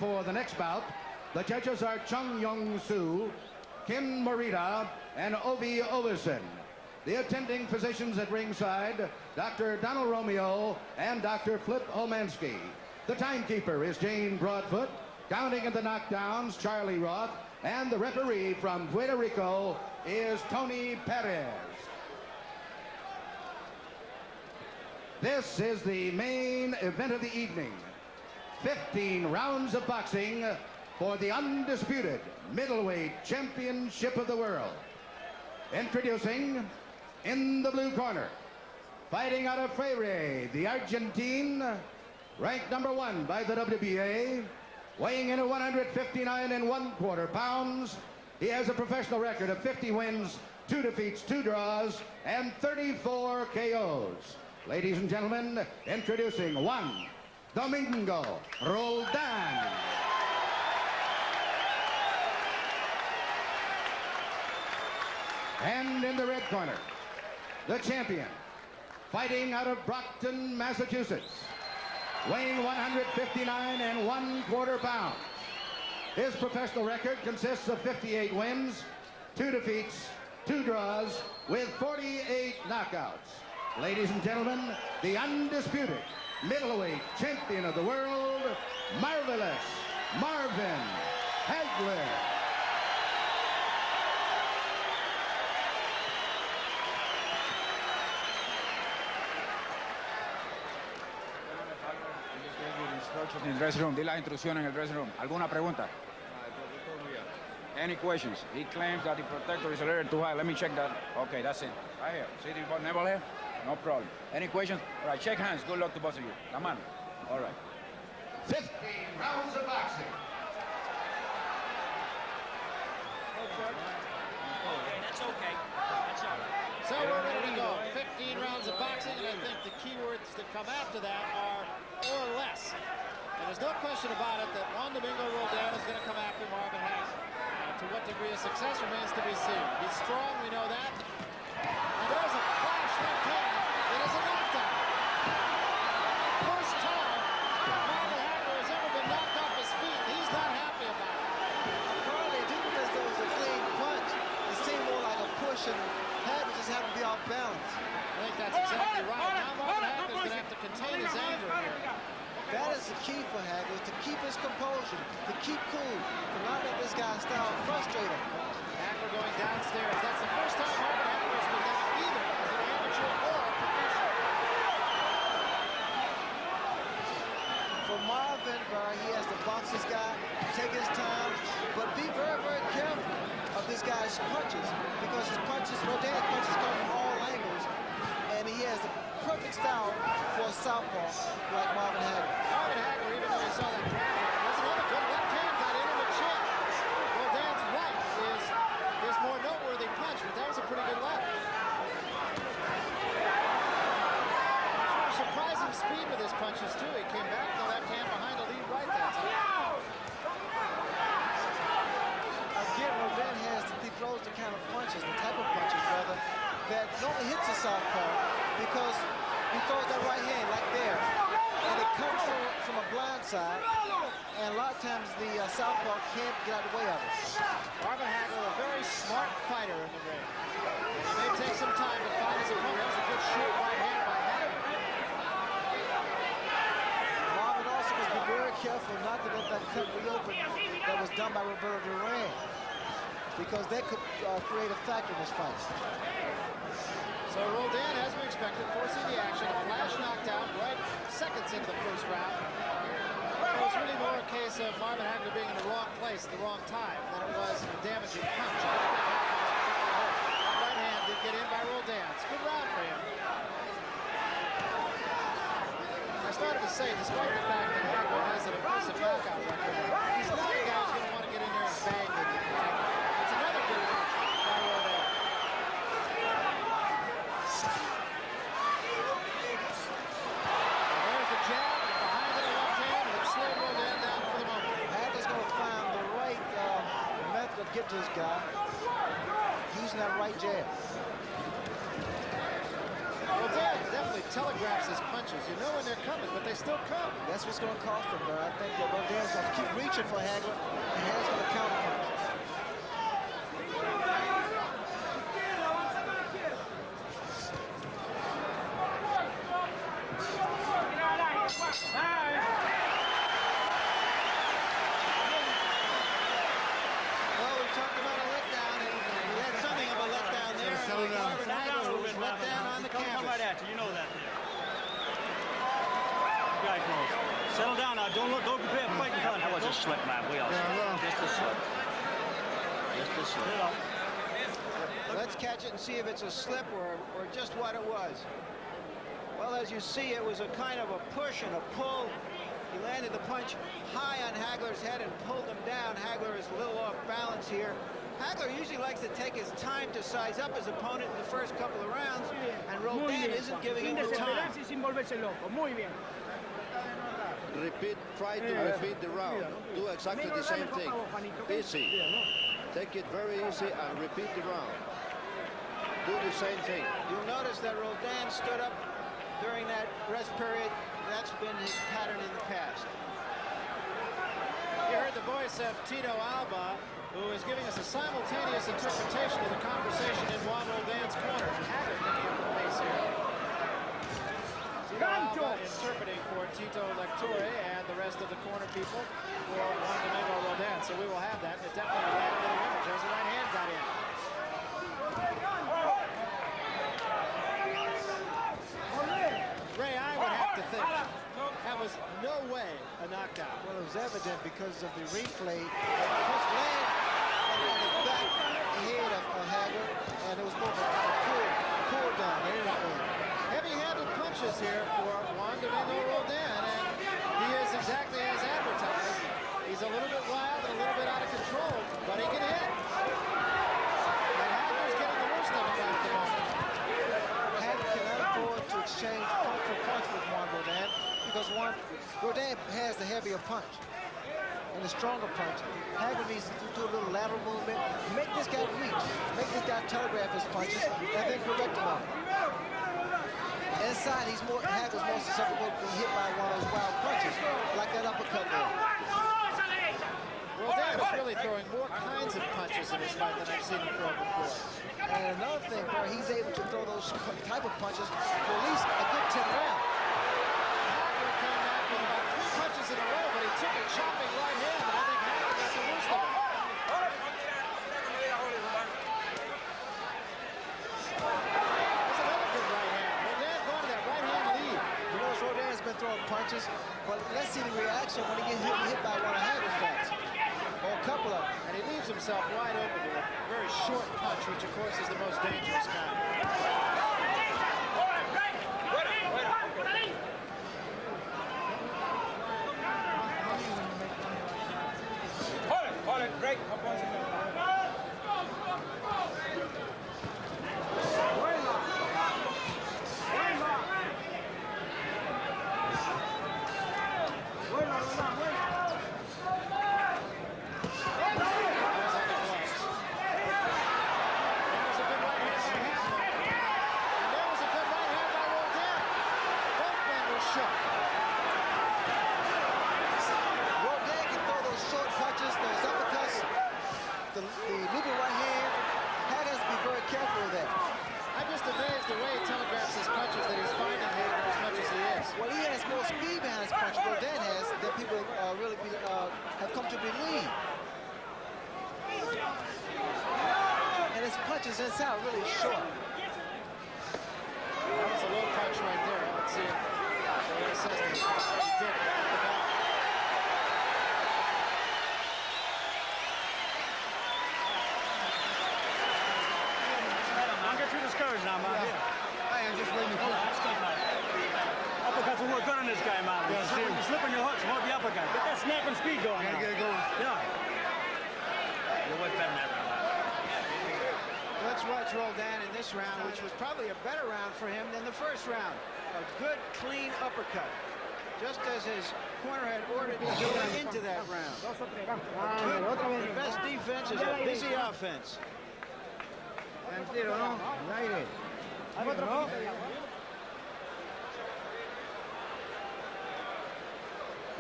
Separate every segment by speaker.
Speaker 1: for the next bout, the judges are Chung Yong-soo, Kim Morita, and Ovi Overson. The attending physicians at ringside, Dr. Donald Romeo and Dr. Flip Omansky. The timekeeper is Jane Broadfoot. Counting in the knockdowns, Charlie Roth. And the referee from Puerto Rico is Tony Perez. This is the main event of the evening. 15 rounds of boxing for the undisputed middleweight championship of the world. Introducing, in the blue corner, fighting out of Freire, the Argentine, ranked number 1 by the WBA, weighing in at 159 1/4 pounds. He has a professional record of 50 wins, 2 defeats, 2 draws, and 34 KOs. Ladies and gentlemen, introducing Juan Domingo Roldan. And in the red corner, the champion, fighting out of Brockton, Massachusetts, weighing 159 1/4 pounds. His professional record consists of 58 wins, 2 defeats, 2 draws, with 48 knockouts. Ladies and gentlemen, the undisputed middleweight champion of the world, Marvelous Marvin Hagler.
Speaker 2: In the dressing room, di las instrucciones en el dressing room. ¿Alguna pregunta? Any questions? He claims that the protector is a little too high. Let me check that. Okay, that's it. Right here. See the navel here? No problem. Any questions? All right, shake hands. Good luck to both of you. La mano. All right.
Speaker 1: 15 rounds of boxing.
Speaker 3: Okay, that's okay. That's all right.
Speaker 4: So we're ready to go. 15 rounds of boxing, and I think the key words that come after that are or less. And there's no question about it that Juan Domingo Roldan is going to come after Marvin Hagler. To what degree of success remains to be seen. He's strong, we know that. And there's a flash left hand. It is a knockdown. First time Marvin Hagler has ever been knocked off his feet. He's not happy about it.
Speaker 5: Probably it didn't because there was a clean punch. It seemed more like a push, and Hagler just happened to be off balance.
Speaker 4: I think that's exactly right. Now Marvin Hagler's going to have to contain his anger here.
Speaker 5: That is the key for Hagler, to keep his composure, to keep cool, to not let this guy style frustrate him.
Speaker 4: Hagler going downstairs. That's the first time Marvin Hagler has been down either as an amateur or a professional.
Speaker 5: For Marvin, he has to box this guy, take his time, but be very, very careful of this guy's punches, because his punches, Roldan's punches come from all angles, and he has the perfect style for a southpaw like Marvin Hagler.
Speaker 4: Marvin Hagler, even though he saw that grab, there's another good left hand got into the chin. Roldan's right is his more noteworthy punch, but that was a pretty good left. Surprising speed with his punches, too. He came back with the left hand behind a lead right that time.
Speaker 5: Again, Roldan he throws the kind of punches, the type of punches, rather, that normally hits a southpaw, because he throws that right hand like there, and it comes from a blind side, and a lot of times the southpaw can't get out of the way of it.
Speaker 4: Marvin Hagler, a very smart fighter in the ring. It may take some time to find his opponent. That was a good short right hand by Hagler.
Speaker 5: Marvin also must be very careful not to let that cut reopen that was done by Roberto Duran, because that could create a factor in this fight.
Speaker 4: So Roldan, as we expected, forcing the action, a flash knockdown right seconds into the first round. It was really more a case of Marvin Hagler being in the wrong place at the wrong time than it was a damaging punch. That right hand did get in by Roldan. It's a good round for him. I started to say, despite the fact that Hagler has an impressive knockout record, he's not a guy who's going to want to get in there and bang with you. It's another good punch by Roldan.
Speaker 5: Get to this guy using that right jab.
Speaker 4: Roldan definitely telegraphs his punches. You know when they're coming, but they still come.
Speaker 5: That's what's going to cost him, but I think that Roldan's going to keep reaching for Hagler, and Hagler's going to counter punch. Well, we talked about a letdown, and we had something of a letdown there. And Marvin Hagler was let down on the
Speaker 3: Come
Speaker 5: canvas.
Speaker 3: right at you. You know that. Guy close. Settle down now. Don't prepare a fighting contest.
Speaker 6: That was a slip, man. We all just a slip. Just a slip.
Speaker 5: Let's catch it and see if it's a slip or just what it was. Well, as you see, it was a kind of a push and a pull. He landed the punch high on Hagler's head and pulled him down. Hagler is a little off balance here. Hagler usually likes to take his time to size up his opponent in the first couple of rounds, and Roldan isn't giving him the time.
Speaker 7: Repeat, try to repeat the round. Do exactly the same thing. Easy. Take it very easy and repeat the round. Do the same thing.
Speaker 5: You'll notice that Roldan stood up during that rest period. That's been his pattern in the past.
Speaker 4: You heard the voice of Tito Alba, who is giving us a simultaneous interpretation of the conversation in Juan Roldan's corner. Hagler picking up the pace here. Tito Alba interpreting for Tito Lecture and the rest of the corner people for Juan Domingo Roldan. So we will have that. It definitely landed in the image as the right hand got in. Ray, I would have to think that was no way a knockout.
Speaker 5: Well, it was evident because of the replay. Push land on the back head of Hagler, and it was more of a pull down than anything.
Speaker 4: Heavy-handed punches here for Juan Domingo Roldan, and he is exactly as advertised. He's a little bit wild and a little bit out of control, but he can hit. And Hagler's getting the worst of him at the moment.
Speaker 5: Hagler cannot afford to exchange punch for punch with Juan Roldan because Roldan has the heavier punch and the stronger punch. Hagler needs to do a little lateral movement, make this guy reach, make this guy telegraph his punches, and then correct him on it. Inside, Hagler's more susceptible to being hit by one of those wild punches, like that uppercut there.
Speaker 4: Roldan is really throwing more kinds of punches in his fight than I've seen him throw before.
Speaker 5: And another thing, where he's able to throw those type of punches for at least a good 10 rounds.
Speaker 4: Hagler came back with about 3 punches in a row, but he took a chopping right hand, and I think Hagler got the worst of it. That's another good right hand. Roldan going to that right hand lead.
Speaker 5: You know, Roldan's been throwing punches, but let's see the reaction when he gets hit by one of Hagler's shots. Or a couple of them.
Speaker 4: And he leaves himself wide open to a very short punch, which of course is the most dangerous kind.
Speaker 2: Hold it, break.
Speaker 5: Roldan can throw those short punches, those uppercuts, the looping right hand. Hagler has to be very careful with that.
Speaker 4: I'm just amazed the way he telegraphs his punches that he's finding Hagler as much as he is.
Speaker 5: Well, he has more speed behind his punch, Roldan has, than people really have come to believe. And his punches inside are really short.
Speaker 4: That was a low punch right there. Let's see it. He says he did it.
Speaker 3: Don't get too discouraged now, man.
Speaker 1: I am just waiting for
Speaker 3: Uppercuts will work good on this guy, man. You're slipping your hooks, hold the uppercut. Get that snapping speed going now.
Speaker 1: get it going.
Speaker 3: Yeah. You're way better than that.
Speaker 4: Let's watch Roldan in this round, which was probably a better round for him than the first round. A good, clean uppercut. Just as his corner had ordered going into that round. The best defense is a busy offense.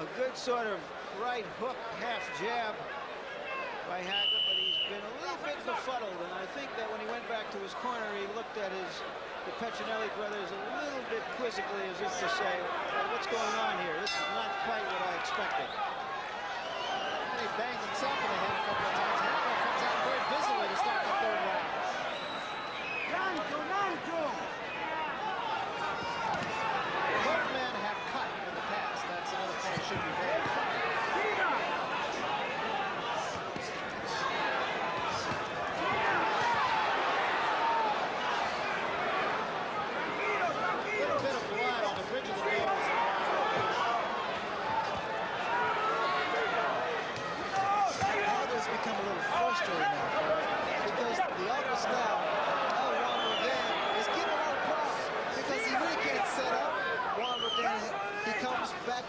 Speaker 5: A good sort of right hook, half jab by Hagler, but he's been a little bit befuddled, and I think that when he went back to his corner, he looked at the Petronelli brothers a little bit quizzically, as if to say, well, what's going on here? This is not quite what I expected.
Speaker 4: He banged himself in the head a couple of times. Hagler comes out very visibly to start the third round. Both men have cut in the past. That's another thing that should be very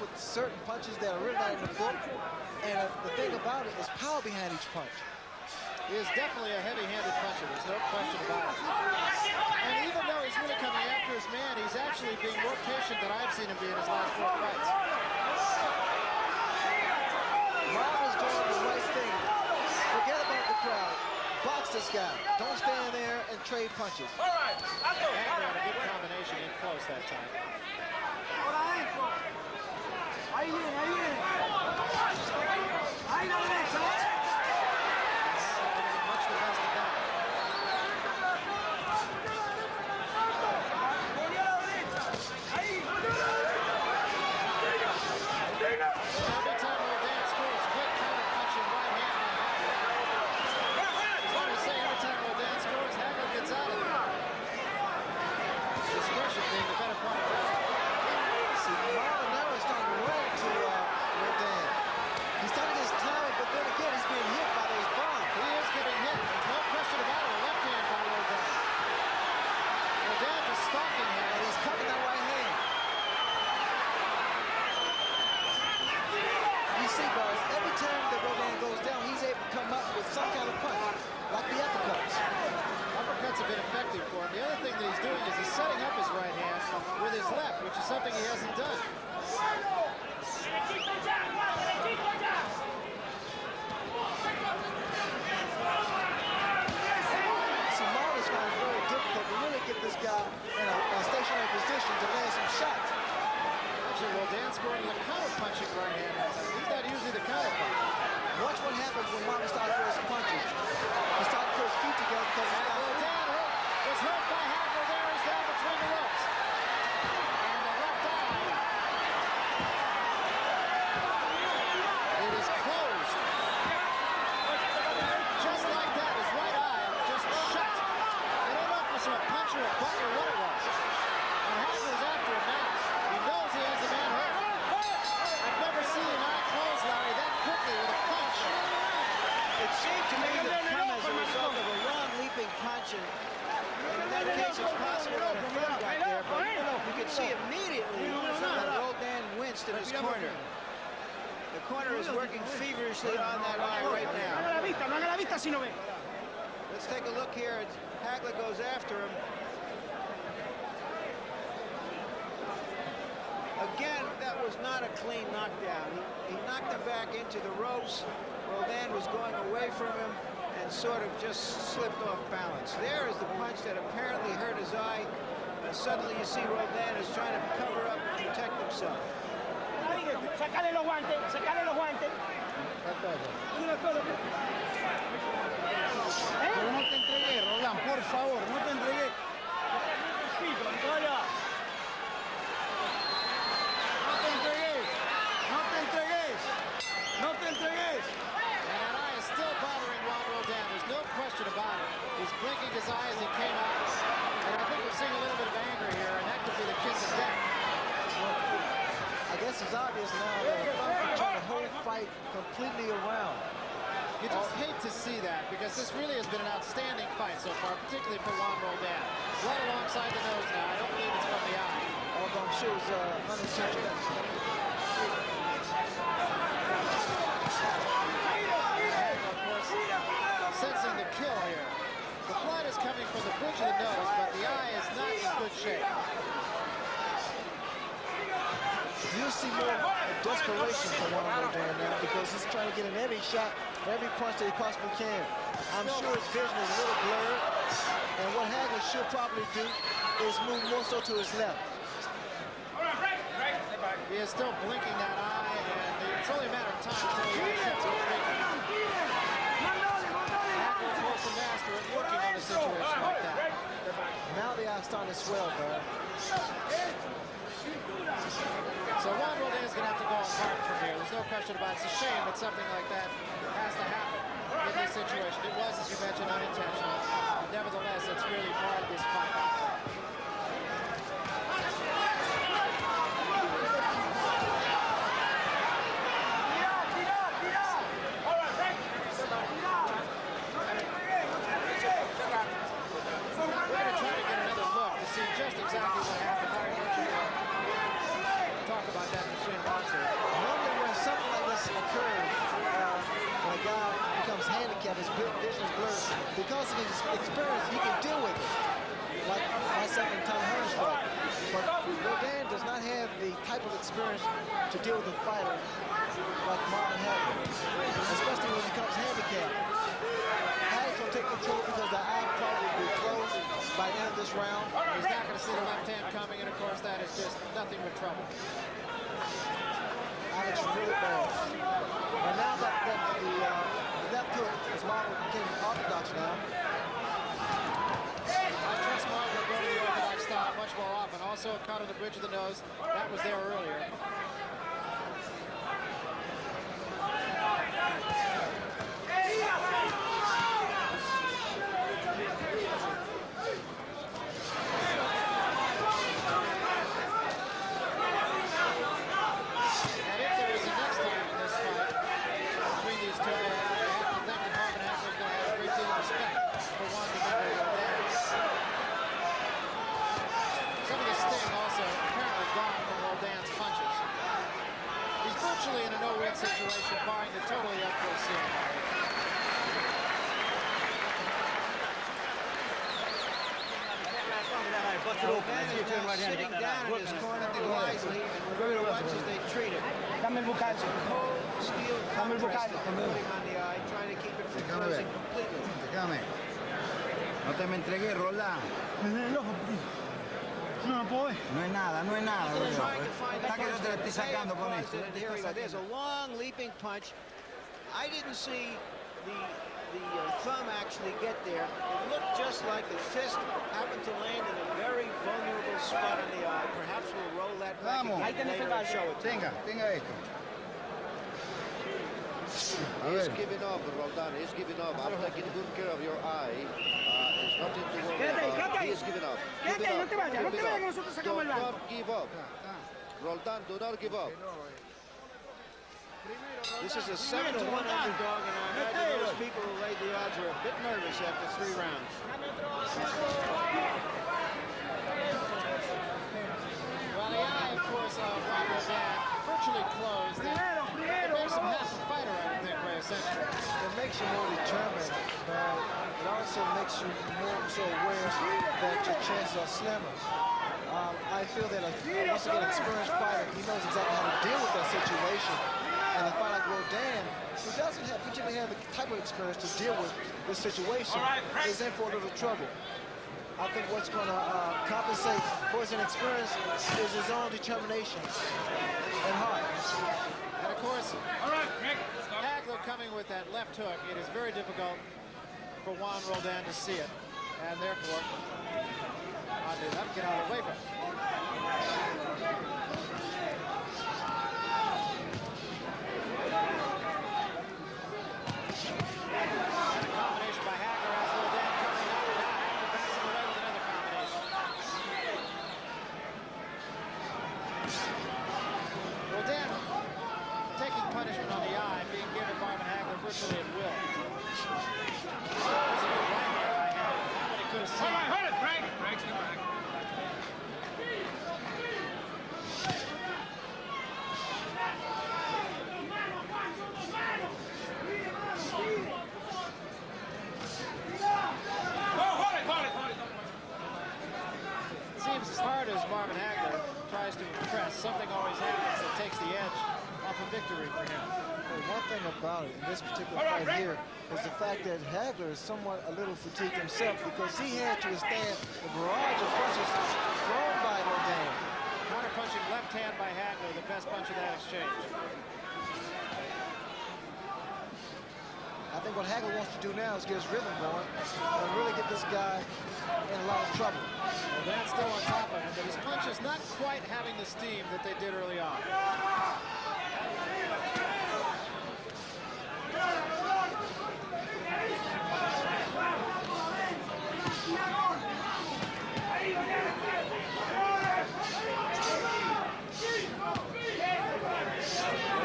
Speaker 5: with certain punches that are written out in the book, and the thing about it is power behind each punch.
Speaker 4: He is definitely a heavy-handed puncher. There's no question about it. And even though he's really coming after his man, he's actually being more patient than I've seen him be in his last 4 fights.
Speaker 5: Marvin's doing the right thing. Forget about the crowd. Box this guy. Don't stand there and trade punches.
Speaker 4: Hagler had a good combination in close that time.
Speaker 3: Ahí viene, ahí viene. Ahí la derecha.
Speaker 4: Much the best of that. Every time Roldan scores, quick counter punching right hand by Hagler. I was going to say, every time Roldan scores, Hagler gets out of there. Discretion being the better part of that.
Speaker 5: See, Marvin now is starting to run to Roldan. He's starting his timing, but then again, he's being hit by those bombs.
Speaker 4: He is getting hit. There's no question about it. A left hand by Roldan. Roldan just stalking him.
Speaker 5: And he's cutting that right hand. You see, guys, every time that Roldan goes down, he's able to come up with some kind of punch, like the uppercuts.
Speaker 4: Uppercuts have been effective for him. The other thing that he's doing is he's setting up his right hand with his left, which is something he hasn't done.
Speaker 5: See, Marvin's found it very difficult to really get this guy in a stationary position to land some shots.
Speaker 4: Actually, Roldan scoring the counter punching right hand. He's not usually the counter punch.
Speaker 5: Watch what happens when Marvin starts with his punches. He starts to put his feet together because he's got
Speaker 4: Roldan is hurt by Hagler there. He's down between the ropes. And the left eye. It is closed. Just like that, his right eye just shut. I don't know if it was a punch or a butt or what it was. And Hagler's after him now. He knows he has the man hurt. I've never seen an eye close, Larry, that quickly with a punch.
Speaker 5: It seemed to me to come as a result of a long leaping punch, and in that case it's possible that a third got there, but you could see immediately that Roldan winced in his corner. The corner is working feverishly on that eye right now. Let's take a look here. Hagler goes after him. Again, that was not a clean knockdown. He knocked him back into the ropes. Roldan was going away from him and sort of just slipped off balance. There is the punch that apparently hurt his eye. Suddenly you see Roldan is trying to cover up and protect himself.
Speaker 3: Sacale los guantes, sacale los guantes.
Speaker 6: Pero no te entregué, Roldan, por favor, no te entregué. No te entregues, no te entregues, no te entregues.
Speaker 4: And that eye is still bothering Juan Roldan. There's no question about it. He's blinking his eye as he came out. And I think we're seeing a little bit of anger here, and that could be the kiss of death.
Speaker 5: I guess it's obvious now that Marvin turned the whole fight completely around.
Speaker 4: You just hate to see that, because this really has been an outstanding fight so far, particularly for Juan Roldan. Blood alongside the nose now. I don't believe it's from the eye.
Speaker 5: Although I'm sure it was unintentional.
Speaker 4: Of course, sensing the kill here. The blood is coming from the bridge of the nose, but the eye is not in good shape.
Speaker 5: You'll see more desperation for Juan Roldan now because he's trying to get in every shot, every punch that he possibly can. I'm sure his vision is a little blurred, and what Hagler should probably do is move more so to his left.
Speaker 4: He is still blinking that eye, and it's only a matter of time until he gets Hagler, of course, the master at working on a situation like that.
Speaker 5: Now the eye's starting to swell, Barry.
Speaker 4: So Juan Roldan is going to have to go apart from here. There's no question about it. It's a shame that something like that has to happen in this situation. It was, as you mentioned, unintentional. Nevertheless, it's really marred this fight. Just exactly what happened. Talk about that in Simbros.
Speaker 5: Normally when something like this occurs, when a guy becomes handicapped, his vision is blurred. Because of his experience, he can deal with it. Like my second time Hearns fight. But Roldan does not have the type of experience to deal with a fighter like Marvin Hagler, especially when he becomes handicapped. Hagler's going to take control because the eye probably will be closed by the end of this round.
Speaker 4: He's not going to see the left hand coming, and of course that is just nothing but trouble.
Speaker 5: Alex is really bad. And now that the left hook is Marvin became orthodox now.
Speaker 4: I trust Marvin will go to the orthodox style much more often. Also a cut on the bridge of the nose. That was there earlier. In a no-win situation, barring the totally unforeseen.
Speaker 5: Sitting down in his corner wisely and remember to watch as they treat him. Cold steel compress putting on the eye, trying to keep it from closing completely.
Speaker 6: No te me entregué, Roldan. No es nada, no es nada. Está que no te lo estoy sacando con esto.
Speaker 5: There's a long leaping punch. I didn't see the thumb actually get there. It looked just like the fist happened to land in a very vulnerable spot on the eye. Perhaps we'll roll that back again later and show it to you.
Speaker 6: Tenga esto.
Speaker 7: He's giving up, Roldan. He's giving up. I'm taking good care of your eye. It's nothing to worry about. He is giving up. Give it up. Do not give up. Roldan, do not give up.
Speaker 5: This is a 7-1 underdog, and I imagine those people who laid the odds are a bit nervous after 3 rounds.
Speaker 4: Well, the eye, of course, of Roldan virtually closed. It makes him half a fighter, I think, by essentially.
Speaker 5: It makes you more determined, but it also makes you more so aware that your chances are slimmer. I feel that once again, an experienced fighter, he knows exactly how to deal with that situation. And a fighter like Roldan, who doesn't have, particularly have the type of experience to deal with this situation, is in for a little trouble. I think what's going to compensate for his inexperience is his own determination and heart.
Speaker 4: And of course, Hagler coming with that left hook, it is very difficult for Juan Roldan to see it. And therefore, oddly enough, get out of the way from it. Combination by Hagler has Roldan coming up, and now Hagler passing away with another combination. Roldan taking punishment on the eye, being given Marvin Hagler virtually at will. That was a good right there by Hagler. Nobody could have seen it. It seems as hard as Marvin Hagler tries to impress, something always happens that takes the edge
Speaker 5: about it in this particular fight here is the fact that Hagler is somewhat a little fatigued himself because he had to withstand the barrage of punches thrown by Roldan.
Speaker 4: Counter punching left hand by Hagler, the best punch of that exchange.
Speaker 5: I think what Hagler wants to do now is get his rhythm going and really get this guy in a lot of trouble.
Speaker 4: Well, that's still on top of him, but his punch is not quite having the steam that they did early on.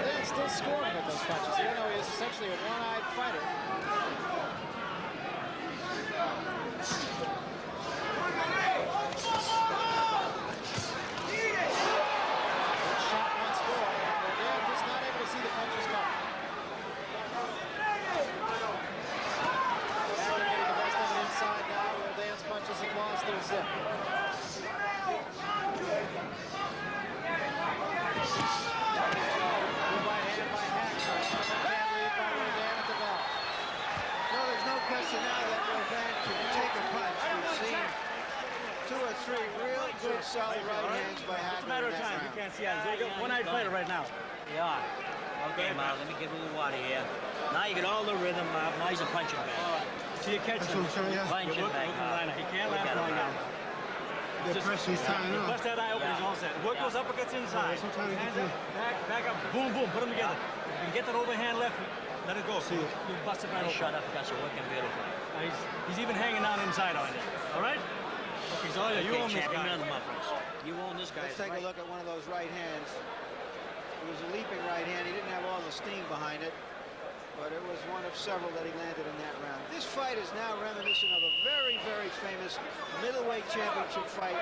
Speaker 4: They're still scoring with those punches, even though he is essentially a one-eyed fighter.
Speaker 5: Solid right hands by Hagler.
Speaker 3: It's a matter of time. You can't see it. There you go. One-eyed fighter right now.
Speaker 8: Yeah. Okay, Marv, let me give you a little water here. Now you get all the rhythm, Marv. Now he's a punching bag.
Speaker 3: So you catch him.
Speaker 8: Punching bag, Marv.
Speaker 3: He can't last long now.
Speaker 6: The pressure's tying up.
Speaker 3: Bust that eye open, he's all set. Work those uppercuts inside. Hands up, back up, boom, boom, put them together. You can get that overhand left, let it go. See it. You bust it right open.
Speaker 8: Shut up, guys. You're working beautiful.
Speaker 3: He's even hanging down inside on it. All right? Okay, so you own this guy.
Speaker 8: You own this guy.
Speaker 5: Let's take a look at one of those right hands. It was a leaping right hand. He didn't have all the steam behind it, but it was one of several that he landed in that round. This fight is now reminiscent of a very, very famous middleweight championship fight.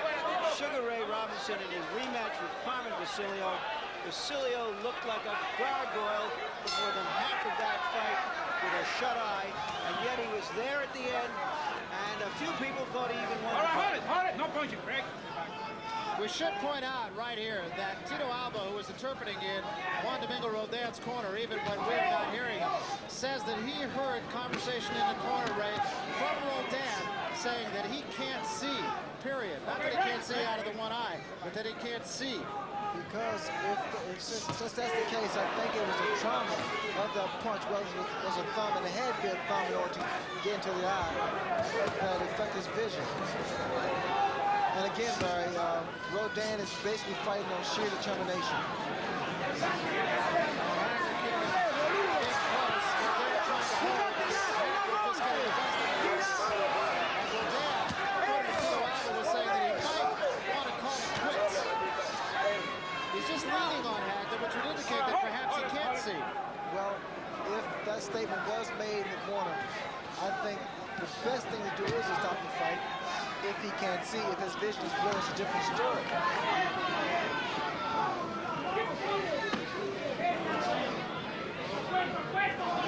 Speaker 5: Sugar Ray Robinson in his rematch with Carmen Basilio. Basilio looked like a gargoyle for more than half of that fight with a shut eye, and yet he was there at the end, and a few people thought he even won the fight.
Speaker 2: Hold it. No punching, Greg.
Speaker 4: We should point out right here that Tito Alba, who was interpreting in Juan Domingo Roldan's corner, even when we're not hearing him, says that he heard conversation in the corner, Ray, from Roldan saying that he can't see, period. Not that he can't see out of the one eye, but that he can't see.
Speaker 5: Because since that's the case, I think it was the trauma of the punch, whether it was a thumb, and it had to be a thumb in order to get into the eye, that affected his vision. And again, Barry, Roldan is basically fighting on sheer determination.
Speaker 4: He's just leaning on Hagler, which would indicate that perhaps he can't see.
Speaker 5: Well, if that statement was made in the corner, I think the best thing to do is to stop the fight. If he can't see, if his vision is blurred, it's a different story.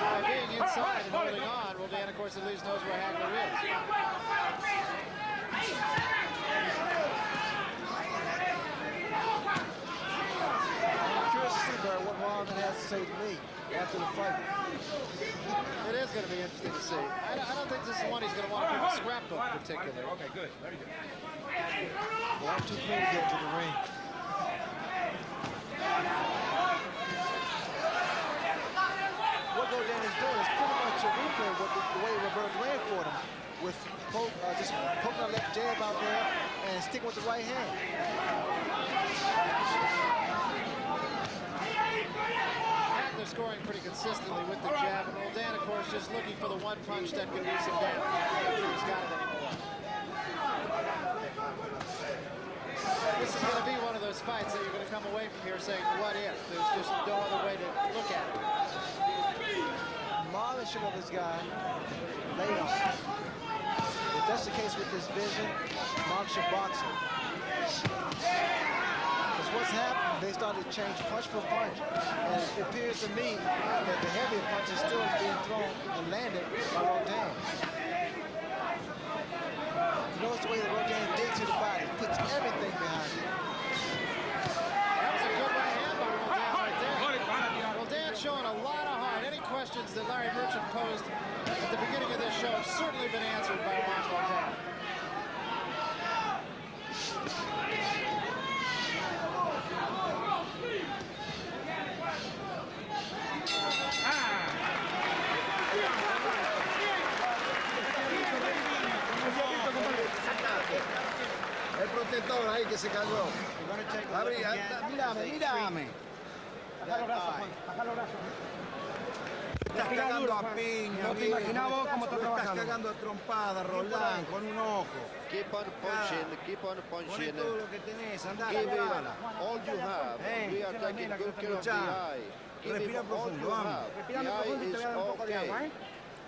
Speaker 4: By being inside and holding on, Roldan, of course, at least knows where Hagler is.
Speaker 5: I'm curious to see, Barry, what Marvin has to say to me after the fight.
Speaker 4: It is going to be interesting to see. I don't think this is one he's going to want to put in a scrapbook particularly.
Speaker 2: Okay, good. Very good.
Speaker 5: Well, I'm too clean to get into the ring. What Roldan is doing is pretty much a replay of the way Roberto ran for him, with just poking a left jab out there and sticking with the right hand.
Speaker 4: Hagler scoring pretty consistently with the jab, and Roldan, of course, just looking for the one punch that could do some damage. I'm not sure he's got it anymore. This is going to be one of those fights that you're going to come away from here saying, what if? There's just no other way to look at it.
Speaker 5: Marvin should have this guy laid on. If that's the case with this vision, Marvin should box him. Because what's happened, they started to change punch for punch. And it appears to me that the heavier punch is still being thrown and landed by Roldan. You notice the way that Roldan digs to the body, puts everything behind it.
Speaker 4: That was a good right hand by Roldan right there. Roldan showing a lot of heart. Any question questions that Larry Merchant posed at the beginning of this show have certainly been answered by Juan Roldan.
Speaker 6: El protector ahí que se cayó. Abrí, mírame. Baja los brazos, Juan. Baja los brazos. Estás cagando a piña. No te imaginas vos cómo está trabajando. Estás cagando a trompada, Roldan, con un ojo.
Speaker 7: Keep on punching, keep on punching.
Speaker 6: Poné todo lo que tenés, andá,
Speaker 7: Give it
Speaker 6: bala.
Speaker 7: all you have. We are taking good care of the eye. Give
Speaker 6: Respira
Speaker 7: it all
Speaker 6: profundo,
Speaker 7: you
Speaker 6: vamos.
Speaker 7: have. The
Speaker 6: Respirando
Speaker 7: eye
Speaker 6: profundo y te
Speaker 7: is
Speaker 6: voy a dar un poco de agua,
Speaker 7: okay.
Speaker 6: ¿eh?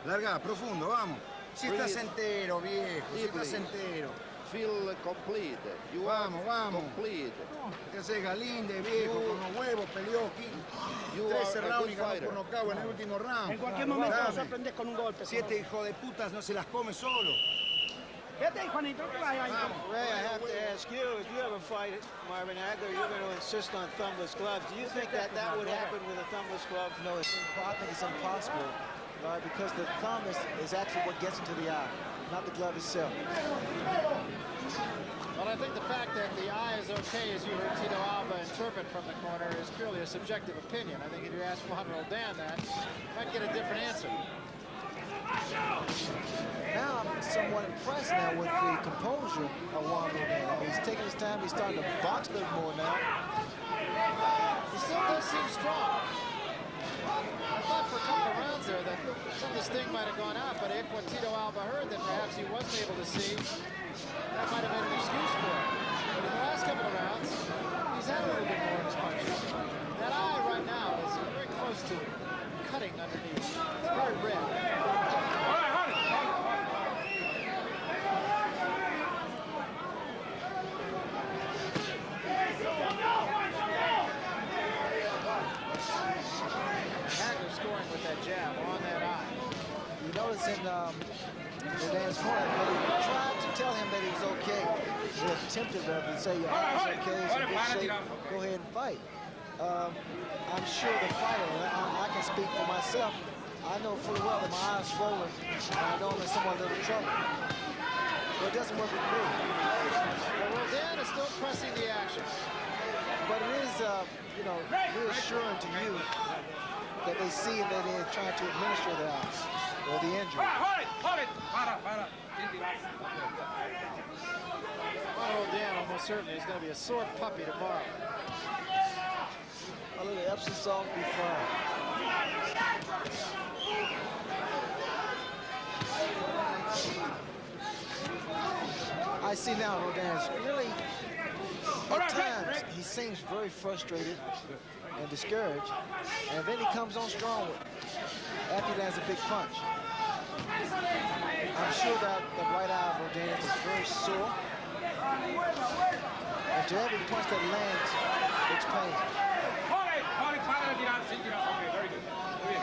Speaker 6: Larga, profundo, vamos. Si estás
Speaker 7: Breathe
Speaker 6: entero, viejo, si estás
Speaker 7: deeply.
Speaker 6: entero.
Speaker 7: Feel complete. You
Speaker 6: Vamos,
Speaker 7: are
Speaker 6: vamos.
Speaker 7: complete.
Speaker 6: Te haces galinde, viejo, con los huevos, peleó aquí.
Speaker 7: You
Speaker 6: 13
Speaker 7: are a
Speaker 6: rounds
Speaker 7: good
Speaker 6: y ganó
Speaker 7: fighter.
Speaker 6: por nocaut en el último round.
Speaker 9: En cualquier momento
Speaker 6: Dame.
Speaker 9: lo sorprendes con un golpe.
Speaker 6: Si este hijo de putas no se las come solo.
Speaker 9: Quédate ahí, Juanito, no te vayas ahí.
Speaker 5: Ray, I have to ask you, if you ever fight Marvin Hagler, you're going to insist on thumbless gloves. Do you think that that would happen with a thumbless glove? No, I think it's impossible, because the thumb is actually what gets into the eye, not the glove itself.
Speaker 4: Well, I think the fact that the eye is okay, as you heard Tito Alba interpret from the corner, is purely a subjective opinion. I think if you ask Juan Roldan that, you might get a different answer.
Speaker 5: Now I'm somewhat impressed now with the composure of Juan Roldan. I mean, he's taking his time. He's starting to box a little more now.
Speaker 4: He still does seem strong. I thought for a couple of rounds there that some of the sting might have gone out, but if what Tito Alba heard that perhaps he wasn't able to see, that might have been an excuse for him. But in the last couple of rounds, he's had a little bit more in his punches. That eye right now is very close to cutting underneath. It's very red. Hagler scoring with that jab on that eye.
Speaker 5: You notice in Roldan's corner, they tried to tell him that he was okay. They attempted to say, your eye's okay, it's in good shape, go ahead and fight. I'm sure the fighter, I can speak for myself, I know fully well that my eye's swollen, and I know I'm in somewhat little trouble. But it doesn't work with me.
Speaker 4: Well, Roldan is still pressing the action.
Speaker 5: But it is, reassuring to you that they see that they're trying to administer the ice or the injury.
Speaker 2: Hold it. Para.
Speaker 4: Juan Roldan almost certainly is going to be a sore puppy tomorrow.
Speaker 5: A little Epsom salt will be fine. I see now Roldan's really, at times, he seems very frustrated and discouraged, and then he comes on strong after he lands a big punch. I'm sure that the right eye of Roldan is very sore, and to every punch that lands, it's pain.
Speaker 2: Hold it, para retirar, sin tirar. Okay, very good. Muy bien.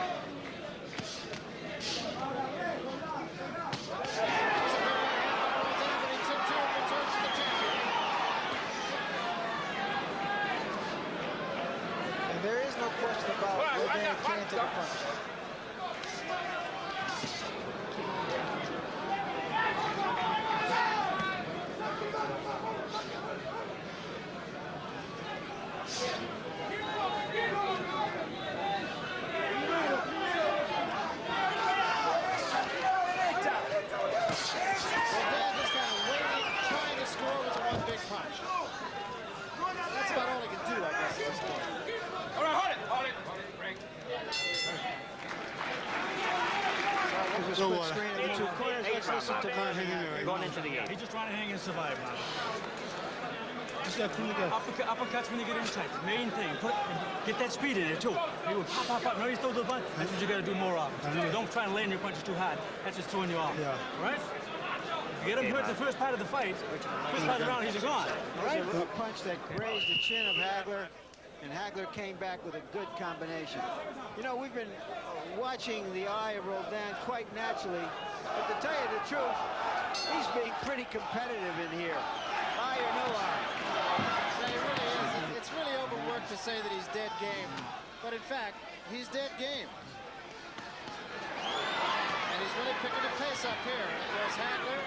Speaker 5: And there is no question about Roldan can take a punch.
Speaker 4: That's about all he can do, I guess, at this point.
Speaker 2: All right, hold it. Break.
Speaker 5: Split screen in the two corners. Let's listen to Marvin.
Speaker 8: Going into the game.
Speaker 3: He's just trying to hang and survive, man. Uppercuts when you get inside. Main thing. Get that speed in there, too. He will pop. No, he's still the punch. That's what you got to do more of. Don't try and land your punches too hard. That's just throwing you off. Yeah. All right? If you get him hurt the first part of the fight, first part of the round, he's gone. All right?
Speaker 5: A punch that grazed the chin of Hagler, and Hagler came back with a good combination. You know, we've been watching the eye of Roldan quite naturally, but to tell you the truth, he's being pretty competitive in here. Eye or no eye.
Speaker 4: Yeah, he really is. It's really overworked to say that he's dead game, but in fact, he's dead game. picking the pace up here. There's Hagler.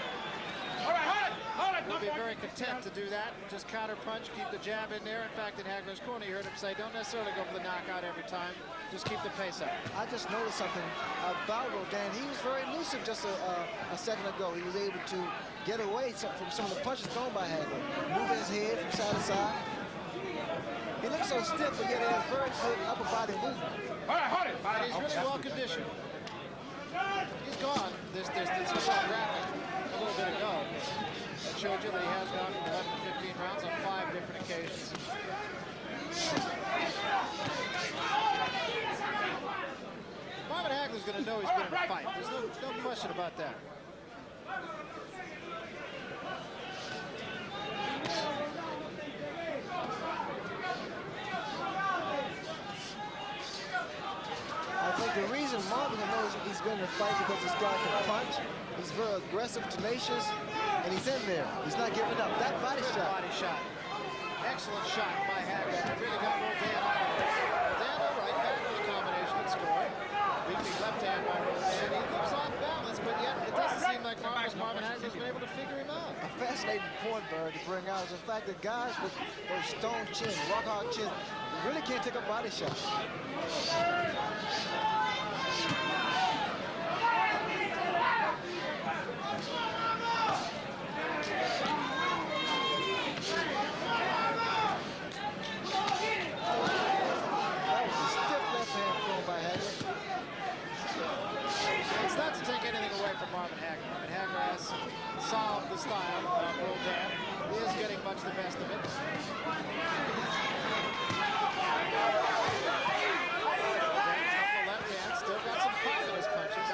Speaker 2: All right, hold it.
Speaker 4: He'll be very content to do that. Just counter punch, keep the jab in there. In fact, in Hagler's corner, you heard him say, don't necessarily go for the knockout every time. Just keep the pace up.
Speaker 5: I just noticed something about Roldan. He was very elusive just a second ago. He was able to get away from some of the punches thrown by Hagler. Moving his head from side to side. He looks so stiff, but yet he has very good upper body movement.
Speaker 2: All right, hold it.
Speaker 4: And he's really well conditioned. He's gone this distance. He saw a graphic a little bit ago that showed you that he has gone from 11 to 15 rounds on 5 different occasions. Marvin Hagler's going to know he's been in a fight. There's no question about that.
Speaker 5: I think the reason Marvin knows he's been in a fight because this guy can punch. He's very aggressive, tenacious, and he's in there. He's not giving up. That body shot.
Speaker 4: Excellent shot by Hagler. It really got Roldan out of it. Roldan all right, back to the combination and scoring. Leaping left hand by Roldan. He looks off balance, but yet it doesn't seem like Marvin Hagler's been able to figure him out.
Speaker 5: A fascinating point, Bird, to bring out is the fact that guys with those stone chin, rock hard chin, really can't take a body shot.
Speaker 4: It's not to take anything away from Marvin Hagler. Marvin Hagler has solved the style of Roldan. He is getting much the best of it. Roldan, left hand, still got some pop in his punches.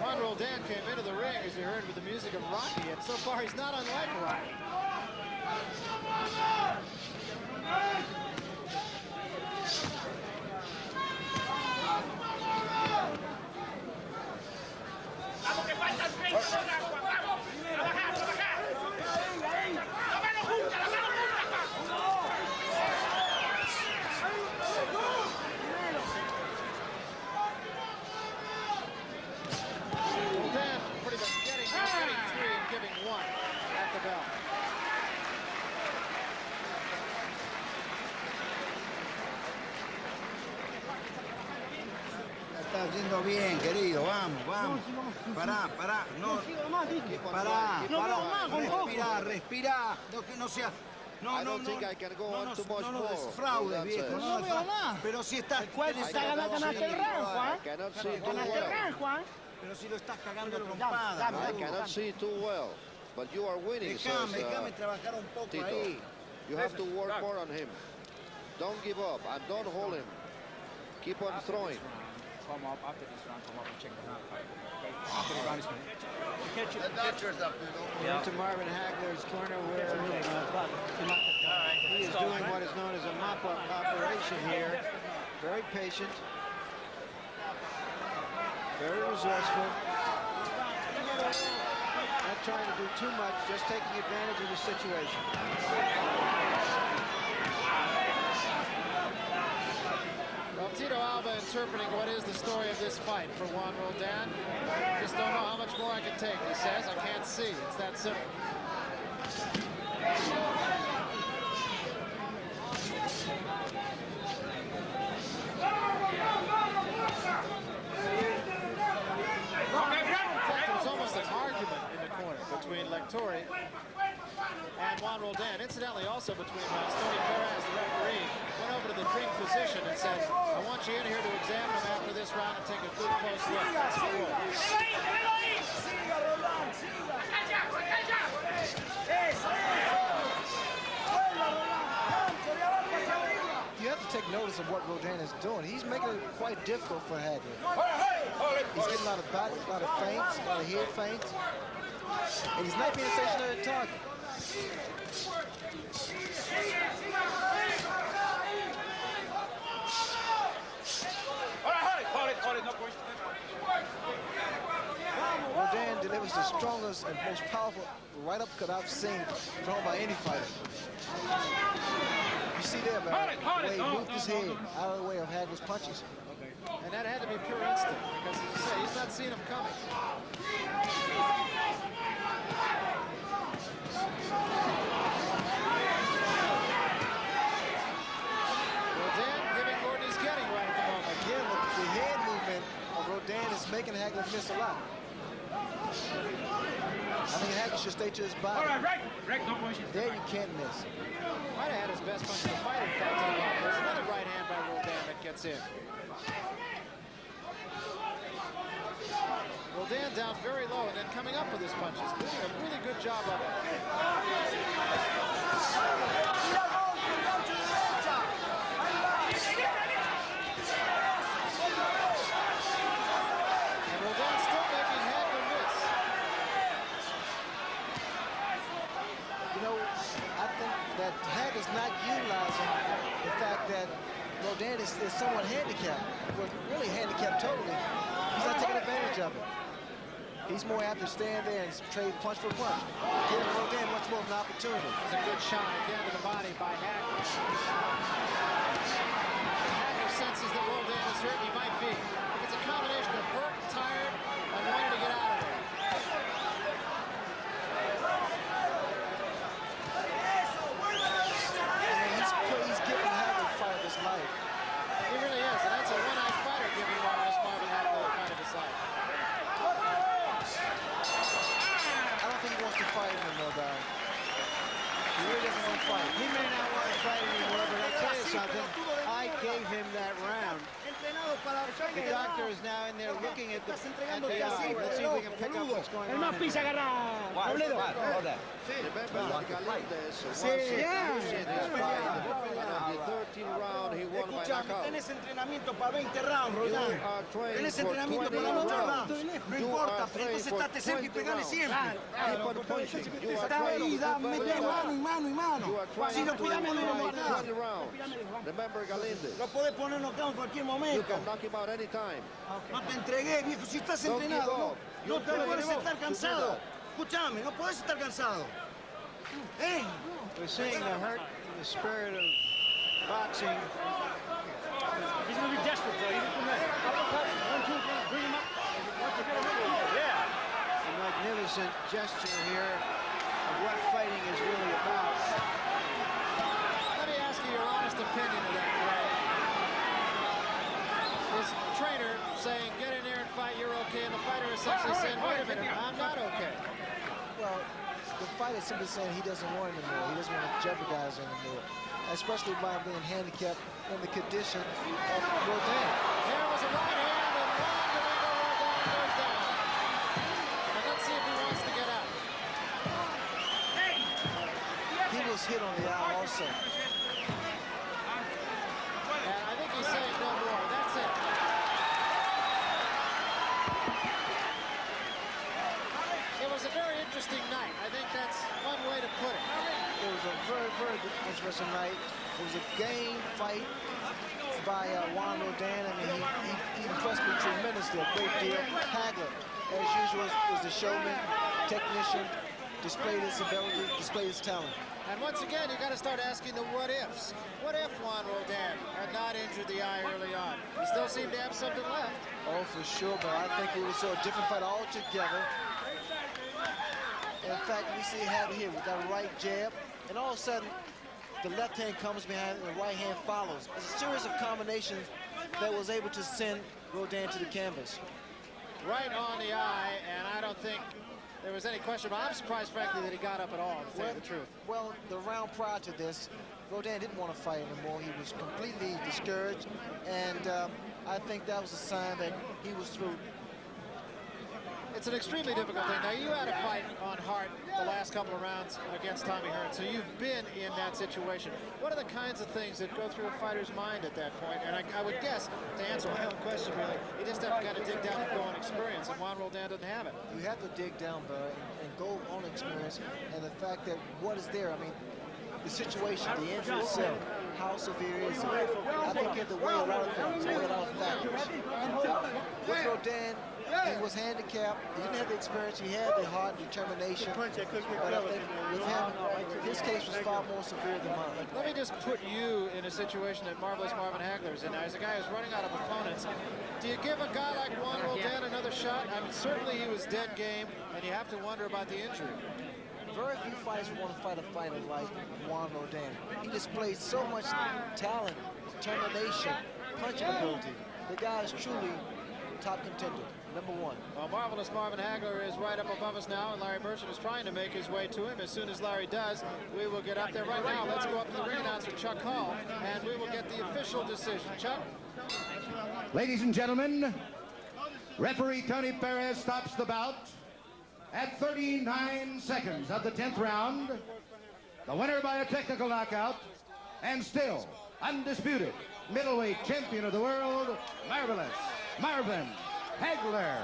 Speaker 4: Juan Roldan came into the ring, as you heard, with the music of Rocky, and so far he's not unlike Rocky. Roldan pretty much getting 3 and giving 1 at the bell.
Speaker 6: Está haciendo bien, querido. Vamos. Pará. No, pará. Respira. No sea.
Speaker 7: I don't think I can go on too much more.
Speaker 6: Fraude, viejo. No veo nada. Pero si estás.
Speaker 9: Ganaste el round, Juan.
Speaker 7: I cannot see too
Speaker 9: Ganaste el
Speaker 7: well.
Speaker 9: round, Juan.
Speaker 6: Pero si lo estás cagando a trompada.
Speaker 7: I cannot see too well. But you are winning,
Speaker 6: Déjame trabajar un poco
Speaker 7: Tito.
Speaker 6: ahí.
Speaker 7: You have to work more on him. Don't give up and don't hold him. Keep on throwing.
Speaker 2: Come up after this round, come up and check the knockout. Okay? After the round is finished.
Speaker 6: The doctor's up there.
Speaker 5: Into Marvin Hagler's corner where he is doing what is known as a mop-up operation here. Very patient. Very resourceful. Not trying to do too much, just taking advantage of the situation.
Speaker 4: Well, Tito Alba interpreting what is the story of this fight for Juan Roldan. Just don't know how much more I can take, he says. I can't see. It's that simple. There's almost an argument in the corner between Lectori and Juan Roldan. Incidentally, also between rounds, Tony Perez, the referee, went over to the ring physician and said, I want you in here to examine him after this round and take a good close look. That's the rule.
Speaker 5: You have to take notice of what Roldan is doing. He's making it quite difficult for Hagler. He's getting a lot of body, a lot of feints, a lot of head feints. And he's not being a stationary target.
Speaker 2: Hold it, no question.
Speaker 5: was the strongest and most powerful right uppercut I've seen thrown by any fighter. You see there, Barry, the way he moved his head out of the way of Hagler's punches.
Speaker 4: And that had to be pure instinct, because as you say, he's not seeing him coming. Roldan giving Gordon he's getting right at the moment.
Speaker 5: Again, the head movement of Roldan is making Hagler miss a lot. I think Hagler should stay to his body.
Speaker 2: All right, right, no position.
Speaker 5: There you can't miss.
Speaker 4: Might have had his best punch of the fight, in fact, to the body. There's another right hand by Roldan that gets in. Roldan down very low and then coming up with his punches. Doing a really good job of it. And Roldan still making Hagler miss.
Speaker 5: You know, I think that Hagler's not utilizing the fact that Roldan is somewhat handicapped. Well, really handicapped totally. He's not taking advantage of it. He's more apt to stand there and trade punch for punch. Give Roldan much more of an opportunity.
Speaker 4: It's a good shot again to the body by Hagler. Hagler senses that Roldan is hurt, he might be. It's a combination of hurt, tired, and wanting to get out of there.
Speaker 5: He's giving Hagler the fight of his life.
Speaker 4: He really is, and that's a one-eyed fighter giving Marvin Hagler the fight of his life.
Speaker 5: I don't think he wants to fight anymore, Barry. He really doesn't want to fight.
Speaker 10: He may not want to fight anymore, but I'll tell you something. I gave him that round. The doctor is now in there looking at the eye. Let's see if we can pick up what's going on.
Speaker 9: El más pisa agarra. Robledo. Escúchame, tenés entrenamiento para 20 rounds, Roldan. Tenés entrenamiento para muchos rounds. No importa, pero entonces estate cerca y pegale siempre. Está ahí, mete mano y mano. Si no podemos no guardar. No podés poner knockout en cualquier momento. No te entregué, viejo. Si estás entrenado, no te puedes estar cansado. Escúchame, no puedes estar cansado.
Speaker 10: We're seeing the hurt in the spirit of boxing.
Speaker 3: He's going to be desperate, though. He's going to bring him up. Yeah.
Speaker 10: A magnificent gesture here of what fighting is really about.
Speaker 4: Let me ask you your honest opinion of that, Ray. His trainer saying, get in there and fight, you're okay, and the fighter essentially saying, wait a minute, I'm not okay.
Speaker 5: Well, the fighter is simply saying he doesn't want it anymore. He doesn't want to jeopardize it anymore, especially by being handicapped in the condition of Roldan.
Speaker 4: There was a right hand, and Domingo Roldan goes down. And let's see if he wants to get out.
Speaker 5: He was hit on the eye also.
Speaker 4: And I think he's saying no more. That's it. It was a very interesting night. I think that's one way to put it.
Speaker 5: It was a very, very interesting night. It was a game fight by Juan Roldan. I mean, he impressed me tremendously, a great deal. Hagler, as usual, is the showman, technician, displayed his ability, displayed his talent.
Speaker 4: And once again, you got to start asking the what-ifs. What if Juan Roldan had not injured the eye early on? He still seemed to have something left.
Speaker 5: Oh, for sure, but I think it was a different fight altogether. In fact, we see Hagler here with that right jab, and all of a sudden, the left hand comes behind and the right hand follows. It's a series of combinations that was able to send Roldan to the canvas.
Speaker 4: Right on the eye, and I don't think there was any question, but I'm surprised, frankly, that he got up at all, to tell you the truth.
Speaker 5: Well, the round prior to this, Roldan didn't want to fight anymore. He was completely discouraged, and I think that was a sign that he was through.
Speaker 4: It's an extremely difficult thing. Now, you had a fight on Hart the last couple of rounds against Tommy Hearn, so you've been in that situation. What are the kinds of things that go through a fighter's mind at that point? And I would guess, to answer my own question, really, you just have to kind of dig down and go on experience, and Juan Roldan doesn't have it.
Speaker 5: You have to dig down, Barry, and go on experience, and the fact that what is there, I mean, the situation, the injury itself, how severe is it? I think you have to weigh a lot of things, weigh a lot of factors. With Roldan, he was handicapped. He didn't have the experience. He had the heart and determination. But I think with him, his case was far more severe than mine.
Speaker 4: Let me just put you in a situation that Marvelous Marvin Hagler is in. Now, as a guy who's running out of opponents, do you give a guy like Juan Roldan another shot? I mean, certainly he was dead game, and you have to wonder about the injury.
Speaker 5: Very few fighters want to fight a fighter like Juan Roldan. He displays so much talent, determination, punching ability. The guy is truly top contender, number one.
Speaker 4: Well, Marvelous Marvin Hagler is right up above us now, and Larry Merchant is trying to make his way to him. As soon as Larry does, we will get up there. Right now, let's go up to the ring announcer, Chuck Hall, and we will get the official decision. Chuck?
Speaker 1: Ladies and gentlemen, referee Tony Perez stops the bout at 39 seconds of the 10th round. The winner by a technical knockout, and still undisputed middleweight champion of the world, Marvelous Marvin Hagler.